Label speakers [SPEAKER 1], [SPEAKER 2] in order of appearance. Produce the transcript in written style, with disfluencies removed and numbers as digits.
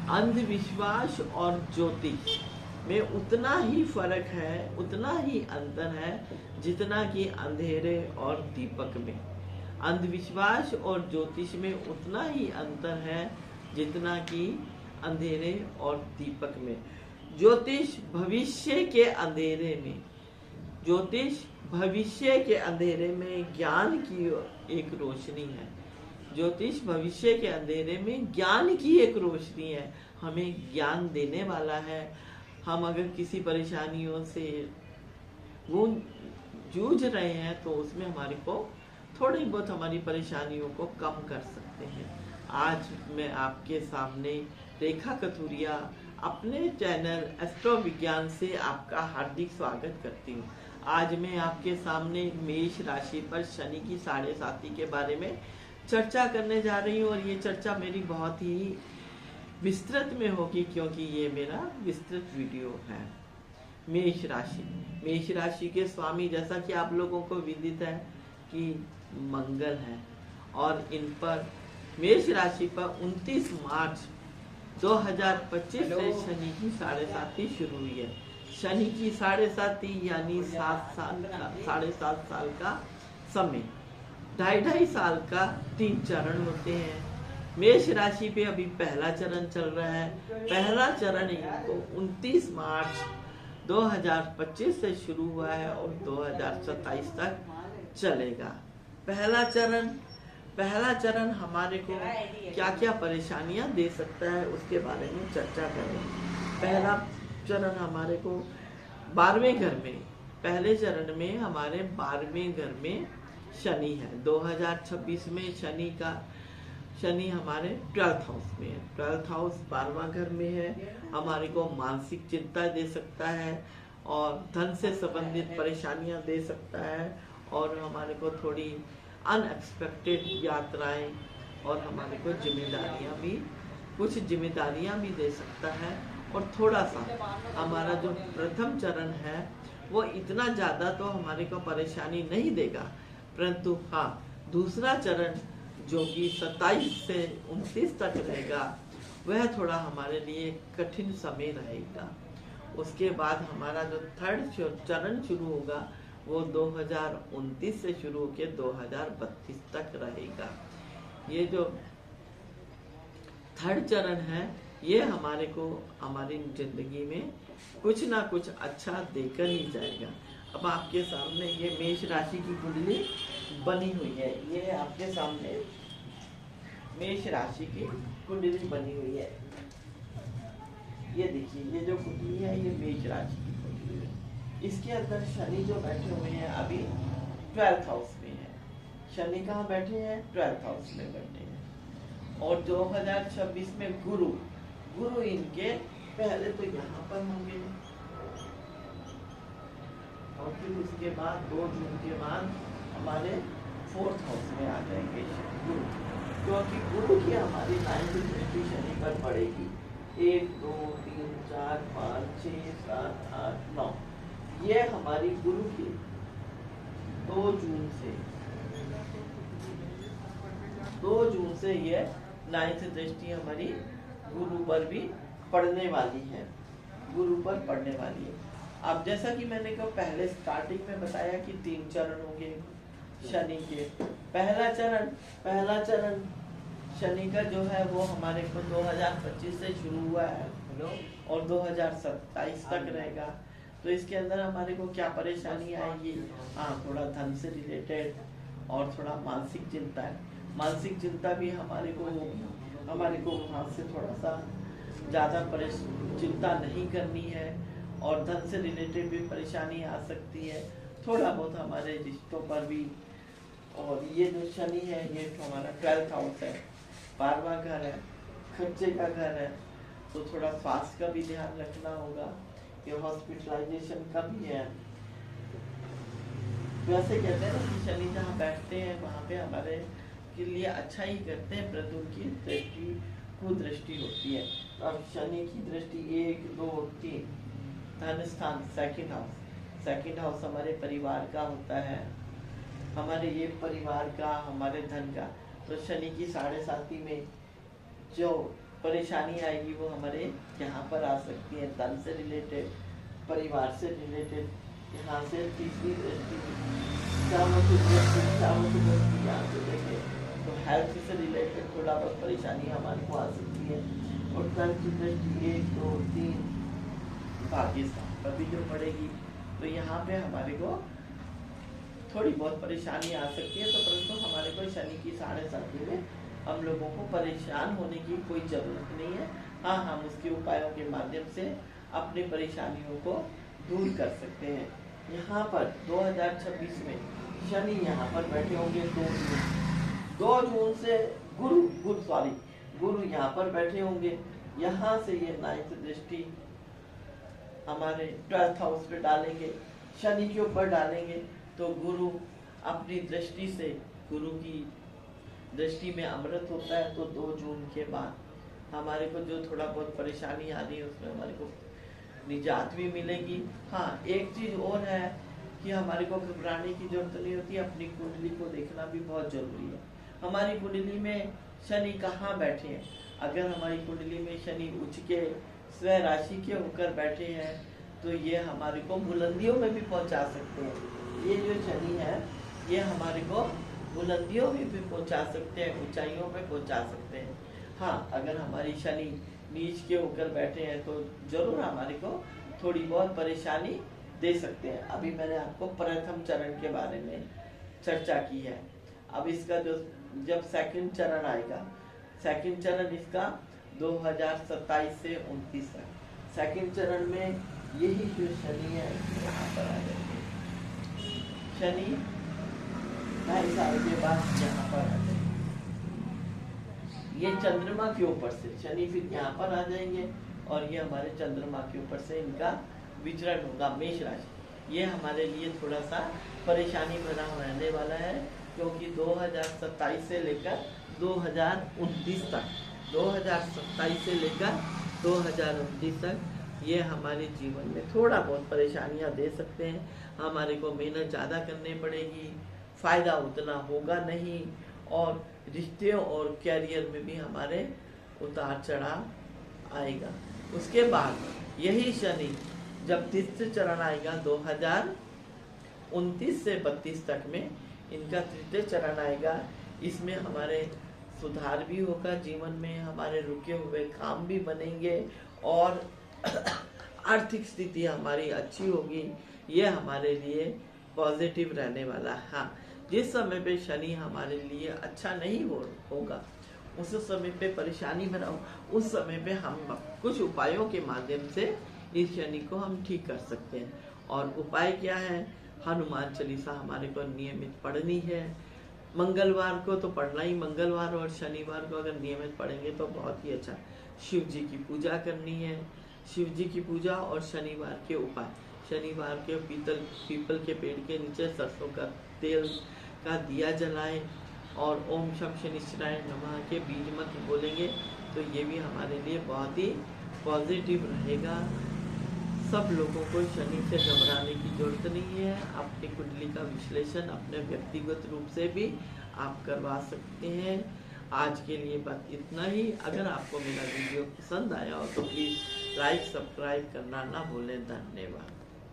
[SPEAKER 1] अंधविश्वास और ज्योतिष में उतना ही फर्क है, उतना ही अंतर है जितना कि अंधेरे और दीपक में। अंधविश्वास और ज्योतिष में उतना ही अंतर है जितना कि अंधेरे और दीपक में। ज्योतिष भविष्य के अंधेरे में, ज्योतिष भविष्य के अंधेरे में ज्ञान की एक रोशनी है। ज्योतिष भविष्य के अंधेरे में ज्ञान की एक रोशनी है, हमें ज्ञान देने वाला है। हम अगर किसी परेशानियों से वो जूझ रहे हैं तो उसमें हमारे को थोड़ी बहुत हमारी परेशानियों को कम कर सकते हैं। आज मैं आपके सामने रेखा कथुरिया अपने चैनल एस्ट्रो विज्ञान से आपका हार्दिक स्वागत करती हूँ। आज मैं आपके सामने मेष राशि पर शनि की 7.5 के बारे में चर्चा करने जा रही हूँ, और ये चर्चा मेरी बहुत ही विस्तृत में होगी क्योंकि ये मेरा विस्तृत वीडियो है। मेष राशि, मेष राशि के स्वामी जैसा कि आप लोगों को विदित है कि मंगल है, और इन पर मेष राशि पर 29 मार्च 2025 से शनि की 7.5 शुरू हुई है। शनि की 7.5 यानी 7.5 साल का समय, 2.5 साल का 3 चरण होते हैं। मेष राशि पे अभी पहला चरण चल रहा है। पहला चरण इनको 29 मार्च 2025 से शुरू हुआ है और 2027 तक चलेगा। पहला चरण हमारे को क्या क्या परेशानियां दे सकता है उसके बारे में चर्चा करें। पहला चरण हमारे को 12वें घर में, पहले चरण में हमारे 12वें घर में शनि है। 2026 में शनि हमारे 12th हाउस में है। 12th हाउस 12वां घर में है, हमारे को मानसिक चिंता दे सकता है और धन से संबंधित परेशानियां दे सकता है, और हमारे को थोड़ी अनएक्सपेक्टेड यात्राएं और हमारे को कुछ जिम्मेदारियां भी दे सकता है। और थोड़ा सा हमारा जो प्रथम चरण है वो इतना ज़्यादा तो हमारे को परेशानी नहीं देगा, परंतु हाँ, दूसरा चरण जो कि 27 से 29 तक रहेगा वह थोड़ा हमारे लिए कठिन समय रहेगा। उसके बाद हमारा जो थर्ड चरण शुरू होगा वो 2029 से शुरू होकर 2032 तक रहेगा। ये जो थर्ड चरण है ये हमारे को हमारी जिंदगी में कुछ ना कुछ अच्छा देकर ही जाएगा। अब आपके सामने ये मेष राशि की कुंडली बनी हुई है। ये आपके सामने मेष राशि की कुंडली बनी हुई है। ये देखिए, ये जो कुंडली है ये मेष राशि की कुंडली है। इसके अंदर शनि जो बैठे हुए हैं अभी 12th हाउस में है। शनि कहाँ बैठे हैं? 12th हाउस में बैठे हैं। और 2026 में गुरु इनके पहले तो यहाँ पर होंगे और फिर उसके बाद 2 जून के बाद हमारे 4th हाउस में आ जाएंगे गुरु, क्योंकि गुरु की हमारी 9th दृष्टि शनि पर पड़ेगी। 1 2 3 4 5 6 7 8 9, ये हमारी गुरु की 2 जून से ये 9th दृष्टि हमारी गुरु पर भी पढ़ने वाली है, गुरु पर पढ़ने वाली है। अब जैसा कि मैंने कहा पहले स्टार्टिंग में बताया कि 3 चरण होंगे शनि के। पहला चरण शनि का जो है वो हमारे को 2025 से शुरू हुआ है और 2027 तक रहेगा। तो इसके अंदर हमारे को क्या परेशानी आएगी? हाँ, थोड़ा धन से रिलेटेड और थोड़ा मानसिक चिंता है। मानसिक चिंता भी हमारे को वहाँ से थोड़ा सा ज़्यादा चिंता नहीं करनी है, और धन से रिलेटेड भी परेशानी आ सकती है, थोड़ा बहुत हमारे रिश्तों पर भी। और ये जो शनि है ये हमारा 12th हाउस है, 12वां घर है, खर्चे का घर है, तो थोड़ा स्वास्थ्य का भी ध्यान रखना होगा। ये हॉस्पिटलाइजेशन का भी है। वैसे कहते हैं ना कि शनि जहाँ बैठते हैं वहाँ पे हमारे के लिए अच्छा ही करते हैं, परंतु उनकी दृष्टि कुदृष्टि होती है। तो अब शनि की दृष्टि 1 2 3 धन स्थान, सेकंड हाउस हमारे परिवार का होता है, हमारे ये परिवार का, हमारे धन का। तो शनि की 7.5 में जो परेशानी आएगी वो हमारे यहाँ पर आ सकती है, धन से रिलेटेड, परिवार से रिलेटेड, यहाँ से तीसरी दृष्टि यहाँ से देखें तो हेल्थ से रिलेटेड थोड़ा बहुत परेशानी हमारे को आ सकती है। और धन की दृष्टि 1 2 3 भाग्य स्थान पर भी जो पड़ेगी तो यहाँ पे हमारे को थोड़ी बहुत परेशानी आ सकती है। तो परंतु हमारे को शनि की 7.5 में हम लोगों को परेशान होने की कोई जरूरत नहीं है। हाँ, हम उसके उपायों के माध्यम से अपनी परेशानियों को दूर कर सकते हैं। यहाँ पर 2026 में शनि यहाँ पर बैठे होंगे 2 जून से गुरु यहाँ पर बैठे होंगे। यहाँ से ये 9th दृष्टि हमारे 12th हाउस पे डालेंगे, शनि के ऊपर डालेंगे। तो गुरु अपनी दृष्टि से, गुरु की दृष्टि में अमृत होता है। तो 2 जून के बाद हमारे को जो थोड़ा बहुत परेशानी आ रही है उसमें हमारे को निजात भी मिलेगी। हाँ, एक चीज और है कि हमारे को घबराने की जरूरत नहीं होती, अपनी कुंडली को देखना भी बहुत जरूरी है। हमारी कुंडली में शनि कहाँ बैठे हैं, अगर हमारी कुंडली में शनि उच्च के स्वयं राशि के होकर बैठे हैं तो ये हमारे को बुलंदियों में भी पहुंचा सकते हैं। ये जो शनि है ये हमारे को बुलंदियों में भी पहुंचा सकते हैं, ऊंचाइयों पे पहुंचा सकते हैं। हाँ, अगर हमारी शनि नीच के होकर बैठे हैं तो जरूर हमारे को थोड़ी बहुत परेशानी दे सकते हैं। अभी मैंने आपको प्रथम चरण के बारे में चर्चा की है। अब इसका जो जब सेकंड चरण आएगा, सेकंड चरण इसका 2027 से 29 तक। सेकंड चरण में यही जो शनि है यहाँ पर आ जाएंगे। शनि 2.5 साल के बाद यहाँ पर आ जाएंगे। ये चंद्रमा के ऊपर से शनि फिर यहाँ पर आ जाएंगे और ये हमारे चंद्रमा के ऊपर से इनका विचरण होगा मेष राशि। ये हमारे लिए थोड़ा सा परेशानी भरा रहने वाला है, क्योंकि 2027 से लेकर 2029 तक, 2027 से लेकर 2029 तक ये हमारे जीवन में थोड़ा बहुत परेशानियां दे सकते हैं। हमारे को मेहनत ज़्यादा करनी पड़ेगी, फायदा उतना होगा नहीं, और रिश्ते और कैरियर में भी हमारे उतार चढ़ाव आएगा। उसके बाद यही शनि जब तीसरे चरण आएगा 2029 से 32 तक में, इनका तृतीय चरण आएगा। इसमें हमारे सुधार भी होगा जीवन में, हमारे रुके हुए काम भी बनेंगे और आर्थिक स्थिति हमारी अच्छी होगी। ये हमारे लिए पॉजिटिव रहने वाला है। हाँ, जिस समय पे शनि हमारे लिए अच्छा नहीं होगा, उस समय पे परेशानी में रहो, उस समय पे हम कुछ उपायों के माध्यम से इस शनि को हम ठीक कर सकते हैं। और उपाय क्या है? हनुमान चालीसा हमारे को नियमित पढ़नी है। मंगलवार को तो पढ़ना ही, मंगलवार और शनिवार को अगर नियमित पढ़ेंगे तो बहुत ही अच्छा। शिव जी की पूजा करनी है, शिव जी की पूजा। और शनिवार के उपाय, शनिवार के पीपल के पेड़ के नीचे सरसों का तेल का दिया जलाएं और ओम शम शनिश्चराय नमः के बीज मंत्र बोलेंगे तो ये भी हमारे लिए बहुत ही पॉजिटिव रहेगा। सब लोगों को शनि से घबराने की जरूरत नहीं है। अपनी कुंडली का विश्लेषण अपने व्यक्तिगत रूप से भी आप करवा सकते हैं। आज के लिए बस इतना ही। अगर आपको मेरा वीडियो पसंद आया हो तो प्लीज़ लाइक सब्सक्राइब करना ना भूलें। धन्यवाद।